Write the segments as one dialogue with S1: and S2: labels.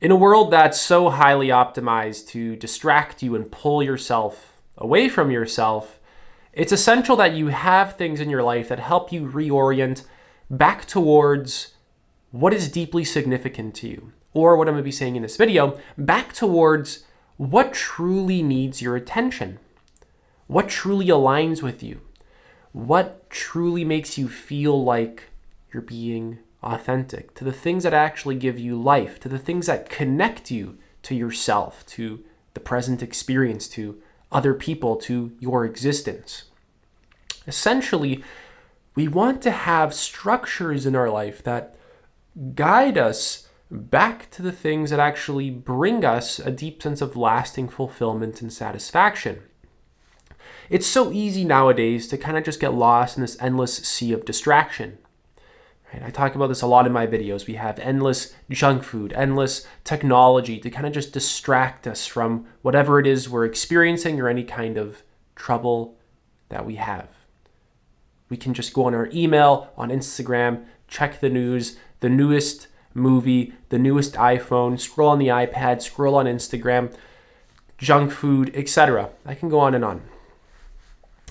S1: In a world that's so highly optimized to distract you and pull yourself away from yourself, it's essential that you have things in your life that help you reorient back towards what is deeply significant to you. Or what I'm going to be saying in this video, back towards what truly needs your attention. What truly aligns with you. What truly makes you feel like you're being authentic, to the things that actually give you life, to the things that connect you to yourself, to the present experience, to other people, to your existence. Essentially, we want to have structures in our life that guide us back to the things that actually bring us a deep sense of lasting fulfillment and satisfaction. It's so easy nowadays to kind of just get lost in this endless sea of distraction. Right? I talk about this a lot in my videos. We have endless junk food, endless technology to kind of just distract us from whatever it is we're experiencing or any kind of trouble that we have. We can just go on our email, on Instagram, check the news, the newest movie, the newest iPhone, scroll on the iPad, scroll on Instagram, junk food, etc. I can go on and on.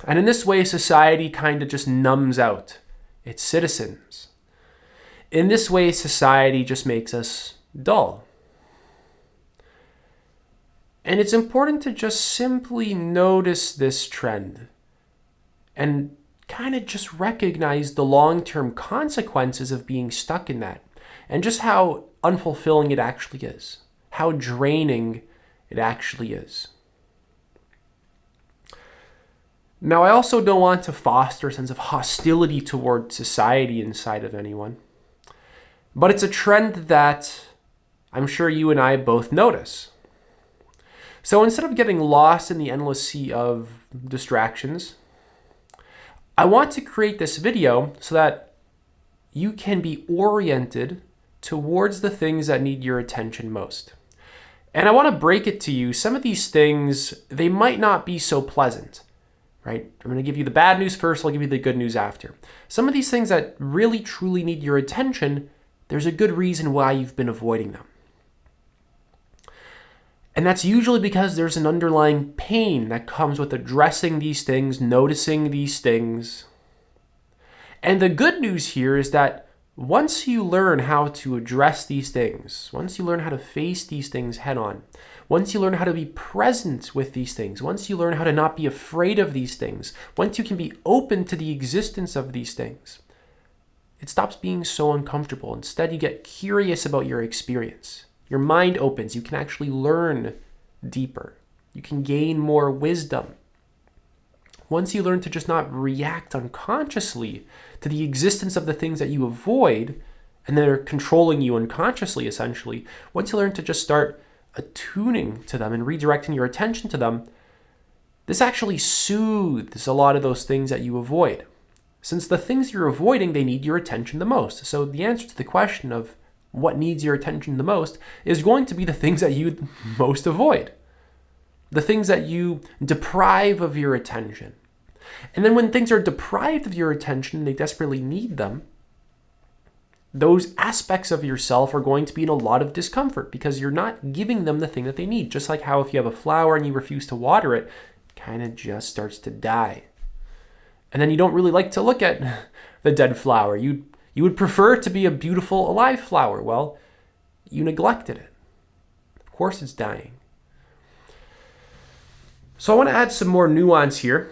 S1: And in this way, society kind of just numbs out its citizens. In this way, society just makes us dull. And it's important to just simply notice this trend and kind of just recognize the long-term consequences of being stuck in that and just how unfulfilling it actually is, how draining it actually is. Now, I also don't want to foster a sense of hostility toward society inside of anyone. But it's a trend that I'm sure you and I both notice. So instead of getting lost in the endless sea of distractions, I want to create this video so that you can be oriented towards the things that need your attention most. And I want to break it to you. Some of these things, they might not be so pleasant, right? I'm going to give you the bad news first. I'll give you the good news after. Some of these things that really, truly need your attention, there's a good reason why you've been avoiding them. And that's usually because there's an underlying pain that comes with addressing these things, noticing these things. And the good news here is that once you learn how to address these things, once you learn how to face these things head on, once you learn how to be present with these things, once you learn how to not be afraid of these things, once you can be open to the existence of these things, it stops being so uncomfortable. Instead, you get curious about your experience. Your mind opens. You can actually learn deeper. You can gain more wisdom. Once you learn to just not react unconsciously to the existence of the things that you avoid, and they're controlling you unconsciously, essentially, once you learn to just start attuning to them and redirecting your attention to them, this actually soothes a lot of those things that you avoid. Since the things you're avoiding, they need your attention the most. So the answer to the question of what needs your attention the most is going to be the things that you most avoid. The things that you deprive of your attention. And then when things are deprived of your attention and they desperately need them, those aspects of yourself are going to be in a lot of discomfort because you're not giving them the thing that they need. Just like how if you have a flower and you refuse to water it, it kind of just starts to die. And then you don't really like to look at the dead flower. You would prefer it to be a beautiful, alive flower. Well, you neglected it. Of course it's dying. So I want to add some more nuance here.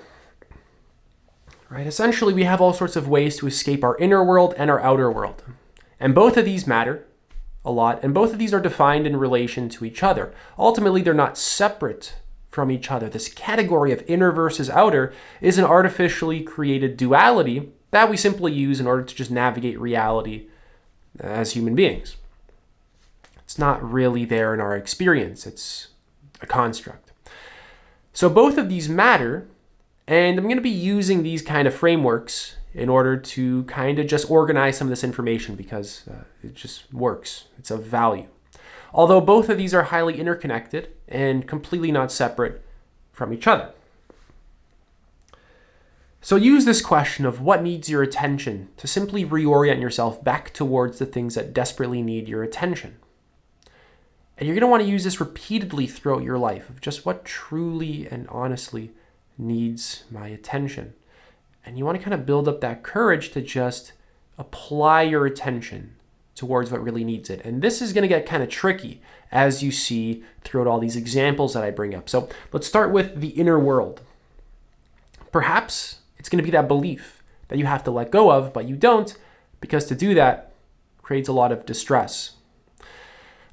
S1: Right? Essentially, we have all sorts of ways to escape our inner world and our outer world. And both of these matter a lot, and both of these are defined in relation to each other. Ultimately, they're not separate from each other. This category of inner versus outer is an artificially created duality that we simply use in order to just navigate reality as human beings. It's not really there in our experience. It's a construct. So both of these matter, and I'm going to be using these kind of frameworks in order to kind of just organize some of this information because it just works. It's of value. Although both of these are highly interconnected and completely not separate from each other. So use this question of what needs your attention to simply reorient yourself back towards the things that desperately need your attention. And you're going to want to use this repeatedly throughout your life of just what truly and honestly needs my attention. And you want to kind of build up that courage to just apply your attention towards what really needs it. And this is going to get kind of tricky, as you see throughout all these examples that I bring up. So let's start with the inner world. Perhaps it's going to be that belief that you have to let go of, but you don't, because to do that creates a lot of distress.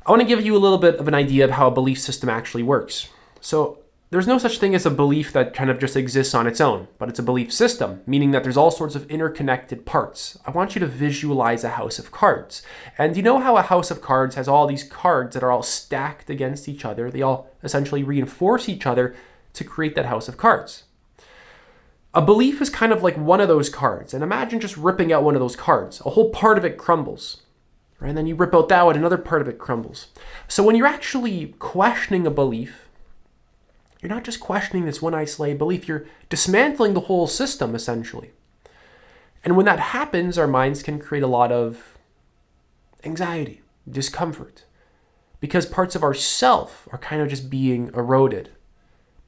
S1: I want to give you a little bit of an idea of how a belief system actually works. So there's no such thing as a belief that kind of just exists on its own, but it's a belief system, meaning that there's all sorts of interconnected parts. I want you to visualize a house of cards. And you know how a house of cards has all these cards that are all stacked against each other? They all essentially reinforce each other to create that house of cards. A belief is kind of like one of those cards. And imagine just ripping out one of those cards. A whole part of it crumbles. Right? And then you rip out that one, another part of it crumbles. So when you're actually questioning a belief, you're not just questioning this one isolated belief, you're dismantling the whole system, essentially. And when that happens, our minds can create a lot of anxiety, discomfort, because parts of our self are kind of just being eroded.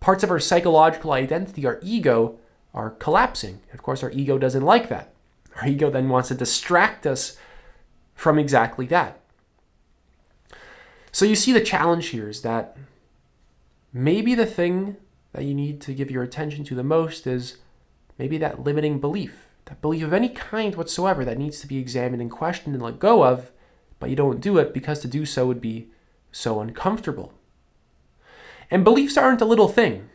S1: Parts of our psychological identity, our ego, are collapsing. Of course, our ego doesn't like that. Our ego then wants to distract us from exactly that. So you see the challenge here is that maybe the thing that you need to give your attention to the most is maybe that limiting belief, that belief of any kind whatsoever that needs to be examined and questioned and let go of, but you don't do it because to do so would be so uncomfortable. And beliefs aren't a little thing.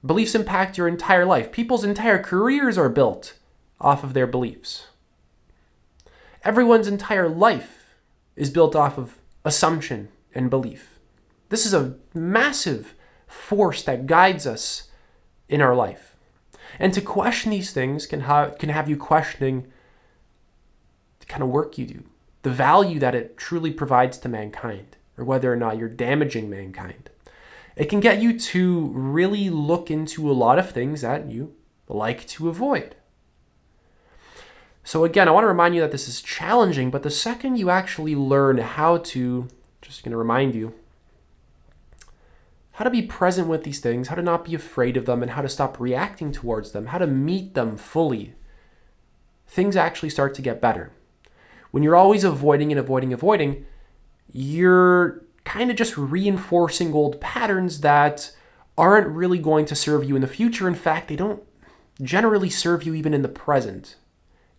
S1: Beliefs impact your entire life. People's entire careers are built off of their beliefs. Everyone's entire life is built off of assumption and belief. This is a massive force that guides us in our life. And to question these things can have you questioning the kind of work you do, the value that it truly provides to mankind, or whether or not you're damaging mankind. It can get you to really look into a lot of things that you like to avoid. So again, I want to remind you that this is challenging, but the second you actually learn how to, just going to remind you, how to be present with these things, how to not be afraid of them, and how to stop reacting towards them, how to meet them fully, things actually start to get better. When you're always avoiding and avoiding, you're kind of just reinforcing old patterns that aren't really going to serve you in the future. In fact, they don't generally serve you even in the present.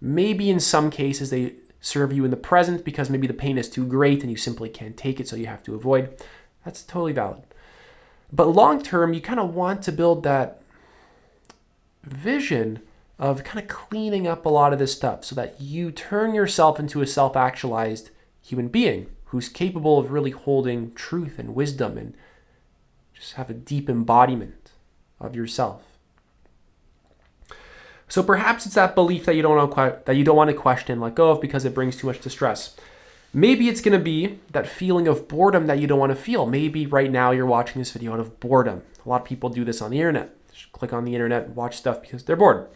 S1: Maybe in some cases they serve you in the present because maybe the pain is too great and you simply can't take it, so you have to avoid. That's totally valid. But long term, you kind of want to build that vision of kind of cleaning up a lot of this stuff so that you turn yourself into a self-actualized human being who's capable of really holding truth and wisdom and just have a deep embodiment of yourself. So perhaps it's that belief that you don't want to question and let go of because it brings too much distress. Maybe it's going to be that feeling of boredom that you don't want to feel. Maybe right now you're watching this video out of boredom. A lot of people do this on the internet. Just click on the internet and watch stuff because they're bored.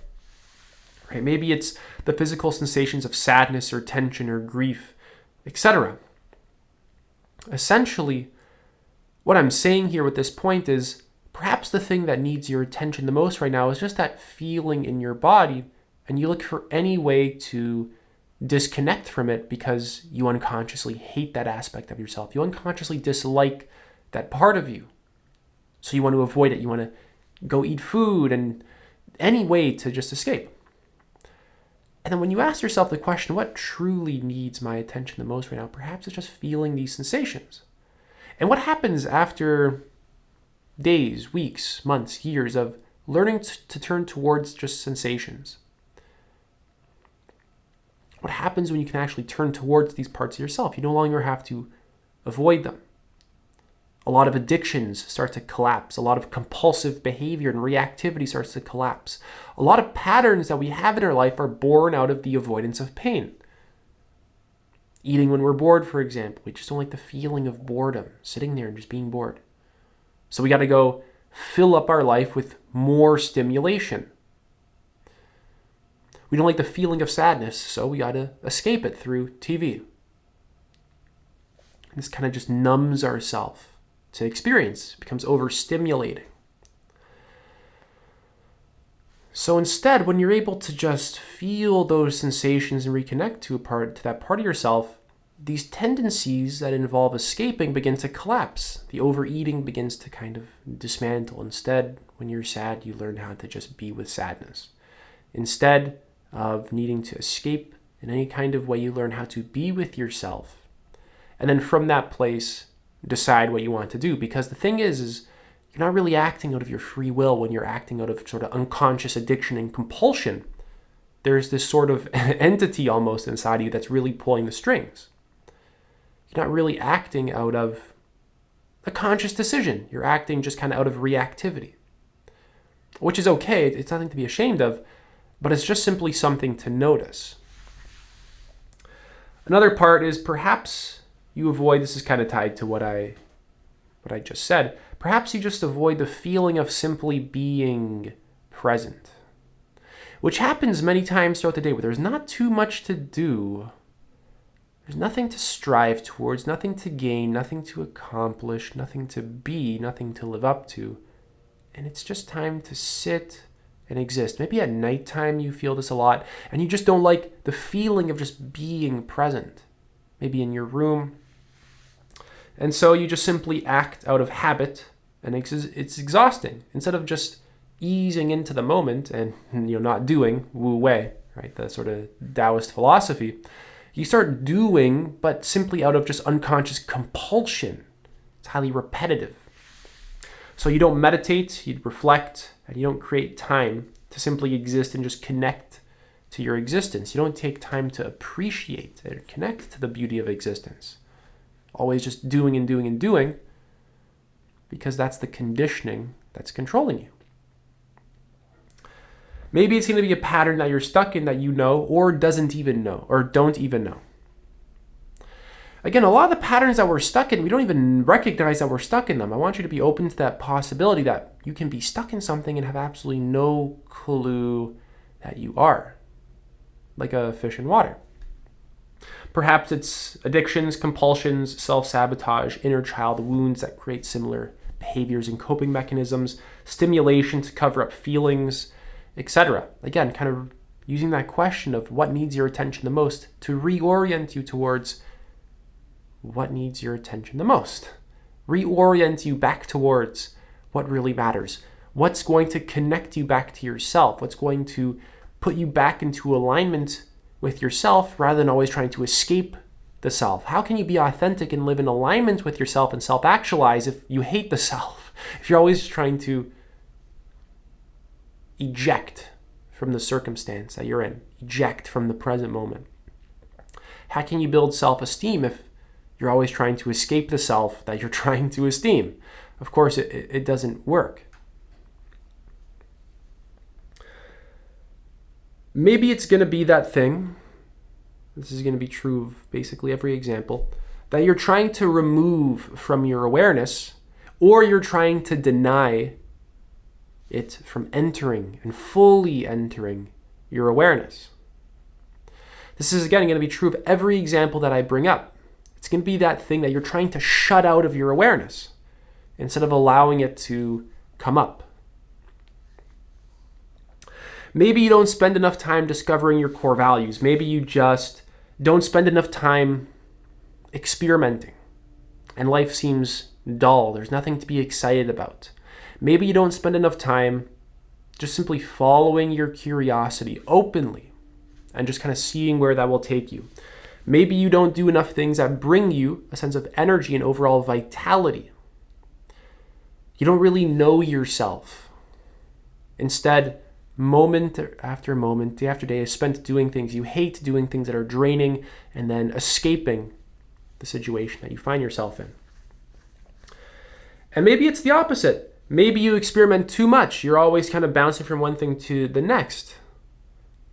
S1: Right? Maybe it's the physical sensations of sadness or tension or grief, etc. Essentially, what I'm saying here with this point is perhaps the thing that needs your attention the most right now is just that feeling in your body, and you look for any way to disconnect from it because you unconsciously hate that aspect of yourself. You unconsciously dislike that part of you. So you want to avoid it. You want to go eat food and any way to just escape. And then when you ask yourself the question, what truly needs my attention the most right now? Perhaps it's just feeling these sensations. And what happens after days, weeks, months, years of learning to turn towards just sensations? What happens when you can actually turn towards these parts of yourself? You no longer have to avoid them. A lot of addictions start to collapse. A lot of compulsive behavior and reactivity starts to collapse. A lot of patterns that we have in our life are born out of the avoidance of pain. Eating when we're bored, for example. We just don't like the feeling of boredom, sitting there and just being bored. So we got to go fill up our life with more stimulation. We don't like the feeling of sadness, so we got to escape it through TV. This kind of just numbs ourselves to experience, it becomes overstimulating. So instead, when you're able to just feel those sensations and reconnect to that part of yourself, these tendencies that involve escaping begin to collapse. The overeating begins to kind of dismantle. Instead, when you're sad, you learn how to just be with sadness. Instead of needing to escape in any kind of way, you learn how to be with yourself. And then from that place, decide what you want to do. Because the thing is you're not really acting out of your free will when you're acting out of sort of unconscious addiction and compulsion. There's this sort of entity almost inside of you that's really pulling the strings. You're not really acting out of a conscious decision. You're acting just kind of out of reactivity, which is okay. It's nothing to be ashamed of, but it's just simply something to notice. Another part is perhaps you avoid, this is kind of tied to what I just said, perhaps you just avoid the feeling of simply being present, which happens many times throughout the day where there's not too much to do. There's nothing to strive towards, nothing to gain, nothing to accomplish, nothing to be, nothing to live up to. And it's just time to sit and exist. Maybe at nighttime you feel this a lot and you just don't like the feeling of just being present. Maybe in your room. And so you just simply act out of habit, and it's exhausting. Instead of just easing into the moment and not doing, wu wei, right? The sort of Taoist philosophy. You start doing, but simply out of just unconscious compulsion. It's highly repetitive. So you don't meditate, you reflect, and you don't create time to simply exist and just connect to your existence. You don't take time to appreciate or connect to the beauty of existence. Always just doing and doing and doing, because that's the conditioning that's controlling you. Maybe it's going to be a pattern that you're stuck in that you know or doesn't even know or don't even know. Again, a lot of the patterns that we're stuck in, we don't even recognize that we're stuck in them. I want you to be open to that possibility that you can be stuck in something and have absolutely no clue that you are. Like a fish in water. Perhaps it's addictions, compulsions, self-sabotage, inner child wounds that create similar behaviors and coping mechanisms, stimulation to cover up feelings, etc. Again, kind of using that question of what needs your attention the most to reorient you towards what needs your attention the most. Reorient you back towards what really matters. What's going to connect you back to yourself? What's going to put you back into alignment with yourself rather than always trying to escape the self? How can you be authentic and live in alignment with yourself and self-actualize if you hate the self? If you're always trying to eject from the circumstance that you're in, eject from the present moment? How can you build self-esteem if you're always trying to escape the self that you're trying to esteem? Of course, it doesn't work. Maybe it's going to be that thing, this is going to be true of basically every example, that you're trying to remove from your awareness, or you're trying to deny it from entering and fully entering your awareness. This is again going to be true of every example that I bring up. It's going to be that thing that you're trying to shut out of your awareness instead of allowing it to come up. Maybe you don't spend enough time discovering your core values. Maybe you just don't spend enough time experimenting and life seems dull. There's nothing to be excited about. Maybe you don't spend enough time just simply following your curiosity openly and just kind of seeing where that will take you. Maybe you don't do enough things that bring you a sense of energy and overall vitality. You don't really know yourself. Instead, moment after moment, day after day is spent doing things you hate, doing things that are draining, and then escaping the situation that you find yourself in. And maybe it's the opposite. Maybe you experiment too much. You're always kind of bouncing from one thing to the next.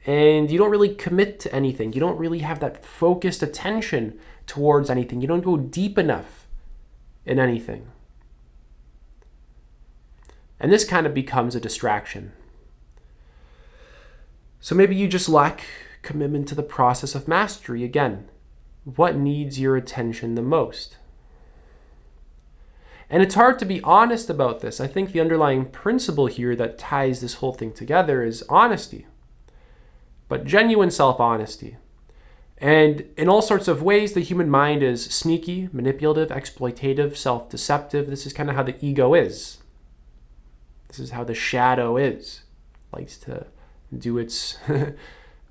S1: And you don't really commit to anything. You don't really have that focused attention towards anything. You don't go deep enough in anything. And this kind of becomes a distraction. So maybe you just lack commitment to the process of mastery. Again, what needs your attention the most? And it's hard to be honest about this. I think the underlying principle here that ties this whole thing together is honesty, but genuine self-honesty. And in all sorts of ways, the human mind is sneaky, manipulative, exploitative, self-deceptive. This is kind of how the ego is. This is how the shadow is. It likes to do its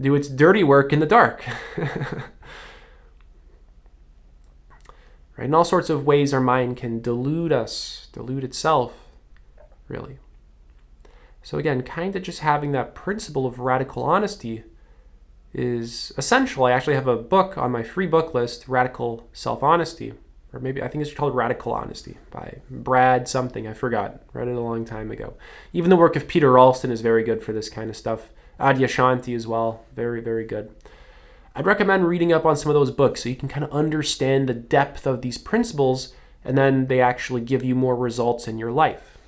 S1: do its dirty work in the dark. Right? In all sorts of ways, our mind can delude us, delude itself, really. So again, kind of just having that principle of radical honesty is essential. I actually have a book on my free book list, Radical Self-Honesty, or maybe I think it's called Radical Honesty by Brad something. I forgot. Read it a long time ago. Even the work of Peter Ralston is very good for this kind of stuff. Adyashanti as well. Very, very good. I'd recommend reading up on some of those books so you can kind of understand the depth of these principles, and then they actually give you more results in your life.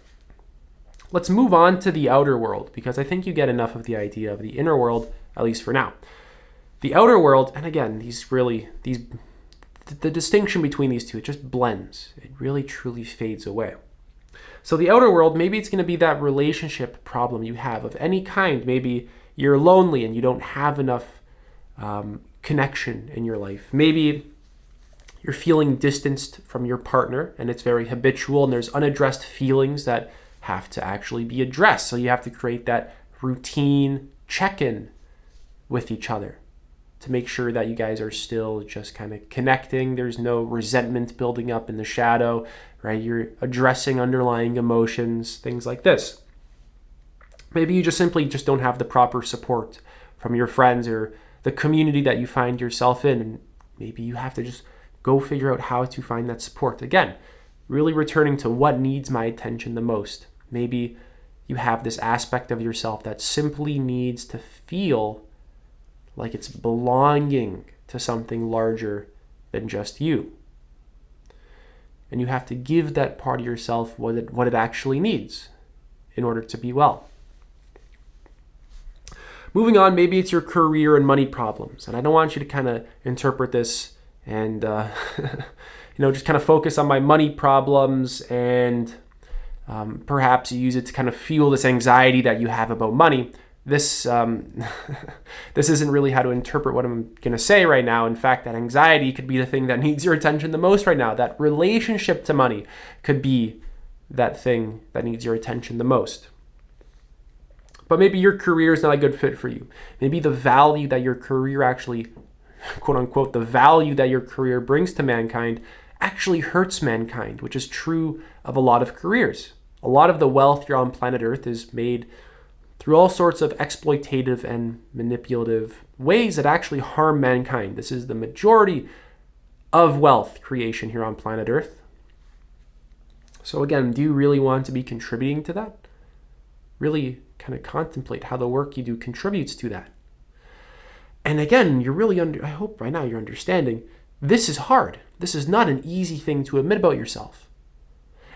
S1: Let's move on to the outer world, because I think you get enough of the idea of the inner world, at least for now. The outer world, and again, the distinction between these two, it just blends. It really truly fades away. So the outer world, maybe it's going to be that relationship problem you have of any kind. Maybe you're lonely and you don't have enough connection in your life. Maybe you're feeling distanced from your partner and it's very habitual and there's unaddressed feelings that have to actually be addressed. So you have to create that routine check-in with each other to make sure that you guys are still just kind of connecting. There's no resentment building up in the shadow, right? You're addressing underlying emotions, things like this. Maybe you just simply don't have the proper support from your friends or the community that you find yourself in. And maybe you have to just go figure out how to find that support. Again, really returning to what needs my attention the most. Maybe you have this aspect of yourself that simply needs to feel like it's belonging to something larger than just you. And you have to give that part of yourself what it actually needs in order to be well. Moving on, maybe it's your career and money problems. And I don't want you to kind of interpret this and just kind of focus on my money problems and perhaps you use it to kind of fuel this anxiety that you have about money. This this isn't really how to interpret what I'm going to say right now. In fact, that anxiety could be the thing that needs your attention the most right now. That relationship to money could be that thing that needs your attention the most. But maybe your career is not a good fit for you. Maybe the value that your career actually, quote unquote, the value that your career brings to mankind actually hurts mankind, which is true of a lot of careers. A lot of the wealth here on planet Earth is made through all sorts of exploitative and manipulative ways that actually harm mankind. This is the majority of wealth creation here on planet Earth. So again, do you really want to be contributing to that? Really kind of contemplate how the work you do contributes to that. And again, I hope right now you're understanding, this is hard. This is not an easy thing to admit about yourself.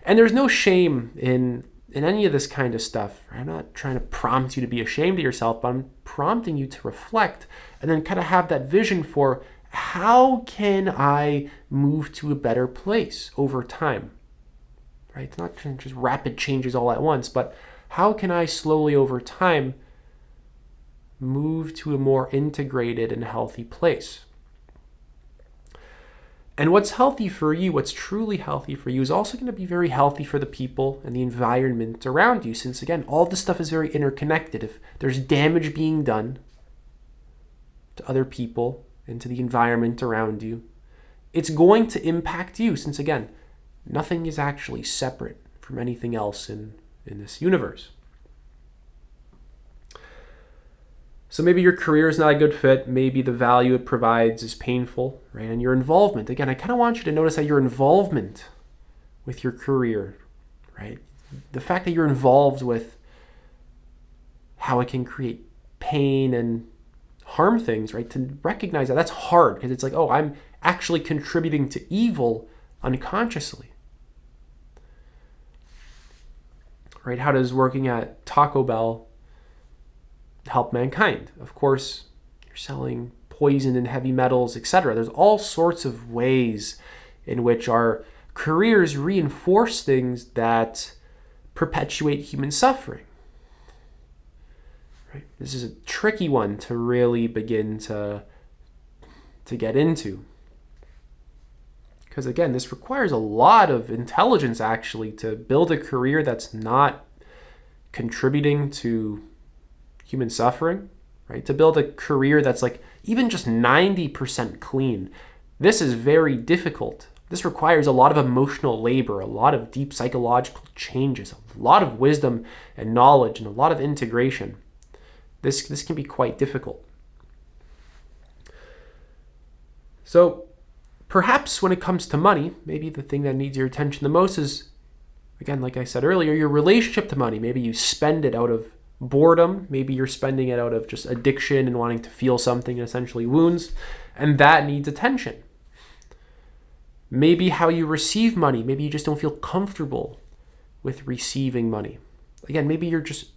S1: And there's no shame in any of this kind of stuff. I'm not trying to prompt you to be ashamed of yourself, but I'm prompting you to reflect and then kind of have that vision for how can I move to a better place over time, right? It's not just rapid changes all at once, but how can I slowly over time move to a more integrated and healthy place? And what's healthy for you, what's truly healthy for you, is also going to be very healthy for the people and the environment around you. Since, again, all this stuff is very interconnected. If there's damage being done to other people and to the environment around you, it's going to impact you. Since, again, nothing is actually separate from anything else in this universe. So maybe your career is not a good fit. Maybe the value it provides is painful, right? And your involvement. Again, I kind of want you to notice that your involvement with your career, right? The fact that you're involved with how it can create pain and harm things, right? To recognize that's hard because it's like, oh, I'm actually contributing to evil unconsciously. Right? How does working at Taco Bell help mankind? Of course, you're selling poison and heavy metals, etc. There's all sorts of ways in which our careers reinforce things that perpetuate human suffering. Right? This is a tricky one to really begin to get into. Because again, this requires a lot of intelligence actually to build a career that's not contributing to human suffering, right? To build a career that's like even just 90% clean. This is very difficult. This requires a lot of emotional labor, a lot of deep psychological changes, a lot of wisdom and knowledge, and a lot of integration. This can be quite difficult. So perhaps when it comes to money, maybe the thing that needs your attention the most is, again, like I said earlier, your relationship to money. Maybe you spend it out of boredom. Maybe you're spending it out of just addiction and wanting to feel something, and essentially wounds, and that needs attention. Maybe how you receive money. Maybe you just don't feel comfortable with receiving money. Again, maybe your just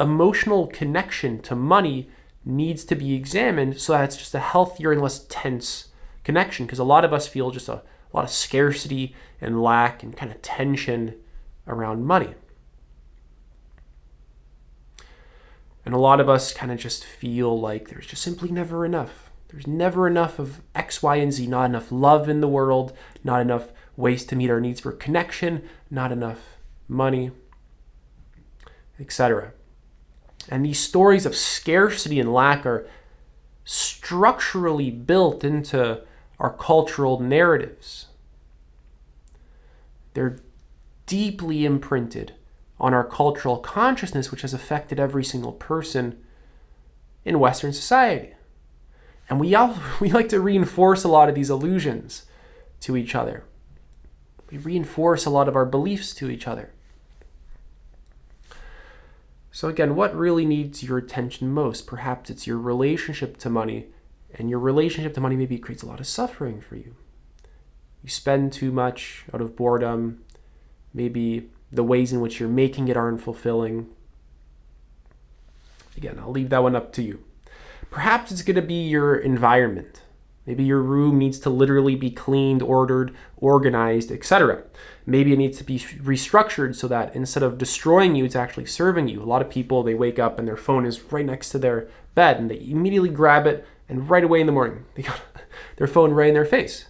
S1: emotional connection to money needs to be examined so that it's just a healthier and less tense connection, because a lot of us feel just a lot of scarcity and lack and kind of tension around money. And a lot of us kind of just feel like there's just simply never enough. There's never enough of X, Y, and Z, not enough love in the world, not enough ways to meet our needs for connection, not enough money, etc. And these stories of scarcity and lack are structurally built into our cultural narratives. They're deeply imprinted on our cultural consciousness, which has affected every single person in Western society. And we like to reinforce a lot of these illusions to each other. We reinforce a lot of our beliefs to each other. So again, what really needs your attention most? Perhaps it's your relationship to money, and your relationship to money maybe creates a lot of suffering for you. You spend too much out of boredom. Maybe the ways in which you're making it aren't fulfilling. Again, I'll leave that one up to you. Perhaps it's going to be your environment. Maybe your room needs to literally be cleaned, ordered, organized, etc. Maybe it needs to be restructured so that instead of destroying you, it's actually serving you. A lot of people, they wake up and their phone is right next to their bed and they immediately grab it, and right away in the morning, they got their phone right in their face,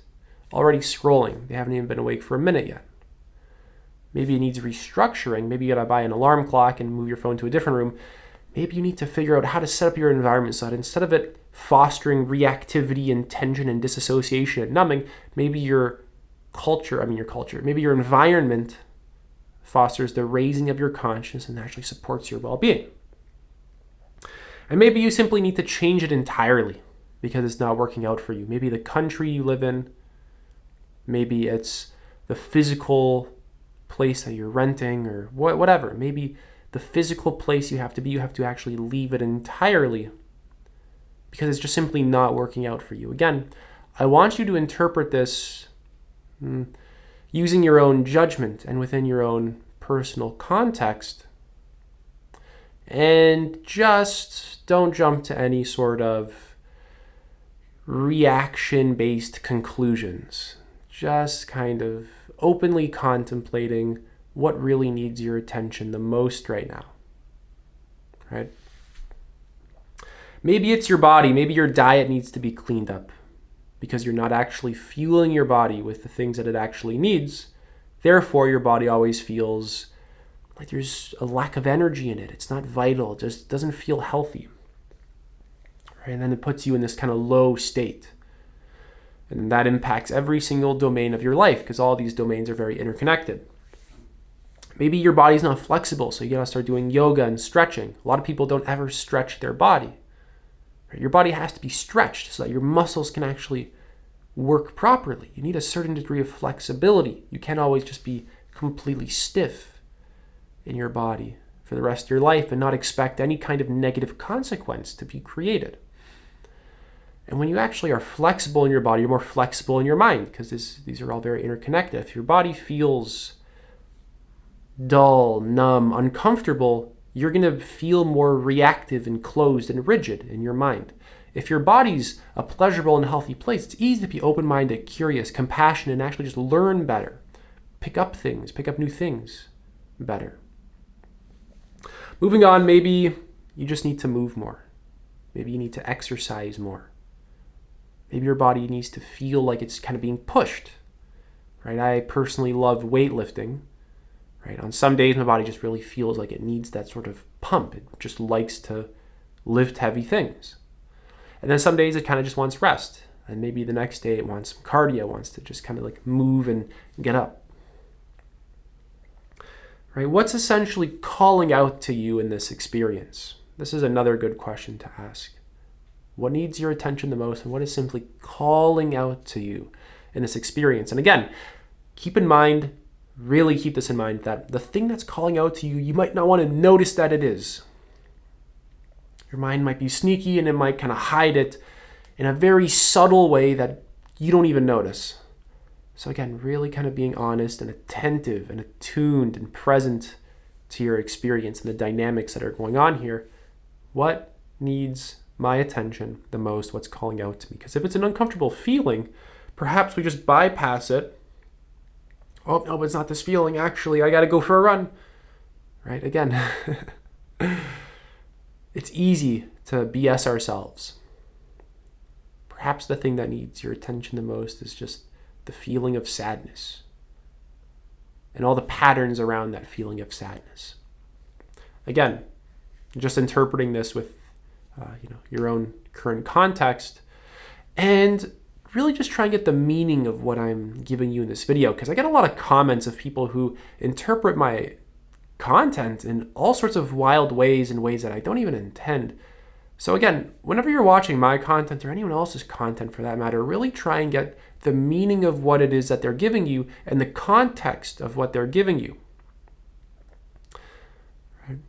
S1: already scrolling. They haven't even been awake for a minute yet. Maybe it needs restructuring. Maybe you got to buy an alarm clock and move your phone to a different room. Maybe you need to figure out how to set up your environment so that instead of it fostering reactivity and tension and disassociation and numbing, maybe your environment fosters the raising of your consciousness and actually supports your well-being. And maybe you simply need to change it entirely because it's not working out for you. Maybe the country you live in, maybe it's the physical place that you're renting, or whatever. Maybe the physical place you have to actually leave it entirely because it's just simply not working out for you. Again, I want you to interpret this using your own judgment and within your own personal context, and just don't jump to any sort of reaction-based conclusions. Just kind of openly contemplating what really needs your attention the most right now, right? Maybe it's your body. Maybe your diet needs to be cleaned up because you're not actually fueling your body with the things that it actually needs. Therefore, your body always feels like there's a lack of energy in it. It's not vital. It just doesn't feel healthy, right? And then it puts you in this kind of low state. And that impacts every single domain of your life because all these domains are very interconnected. Maybe your body's not flexible, so you gotta start doing yoga and stretching. A lot of people don't ever stretch their body. Your body has to be stretched so that your muscles can actually work properly. You need a certain degree of flexibility. You can't always just be completely stiff in your body for the rest of your life and not expect any kind of negative consequence to be created. And when you actually are flexible in your body, you're more flexible in your mind because these are all very interconnected. If your body feels dull, numb, uncomfortable, you're going to feel more reactive and closed and rigid in your mind. If your body's a pleasurable and healthy place, it's easy to be open-minded, curious, compassionate, and actually just learn better. pick up new things better. Moving on, maybe you just need to move more. Maybe you need to exercise more. Maybe your body needs to feel like it's kind of being pushed, right? I personally love weightlifting, right? On some days, my body just really feels like it needs that sort of pump. It just likes to lift heavy things. And then some days it kind of just wants rest. And maybe the next day it wants some cardio, wants to just kind of like move and get up. Right? What's essentially calling out to you in this experience? This is another good question to ask. What needs your attention the most, and what is simply calling out to you in this experience? And again, really keep this in mind, that the thing that's calling out to you, you might not want to notice that it is. Your mind might be sneaky and it might kind of hide it in a very subtle way that you don't even notice. So again, really kind of being honest and attentive and attuned and present to your experience and the dynamics that are going on here. What needs my attention the most? What's calling out to me? Because if it's an uncomfortable feeling, perhaps we just bypass it. Oh, no, but it's not this feeling. Actually, I got to go for a run. Right? Again, it's easy to BS ourselves. Perhaps the thing that needs your attention the most is just the feeling of sadness and all the patterns around that feeling of sadness. Again, just interpreting this with your own current context, and really just try and get the meaning of what I'm giving you in this video, because I get a lot of comments of people who interpret my content in all sorts of wild ways, in ways that I don't even intend. So again, whenever you're watching my content or anyone else's content for that matter, really try and get the meaning of what it is that they're giving you and the context of what they're giving you.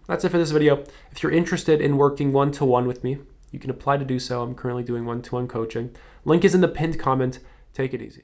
S1: That's it for this video. If you're interested in working one-to-one with me, you can apply to do so. I'm currently doing one-to-one coaching. Link is in the pinned comment. Take it easy.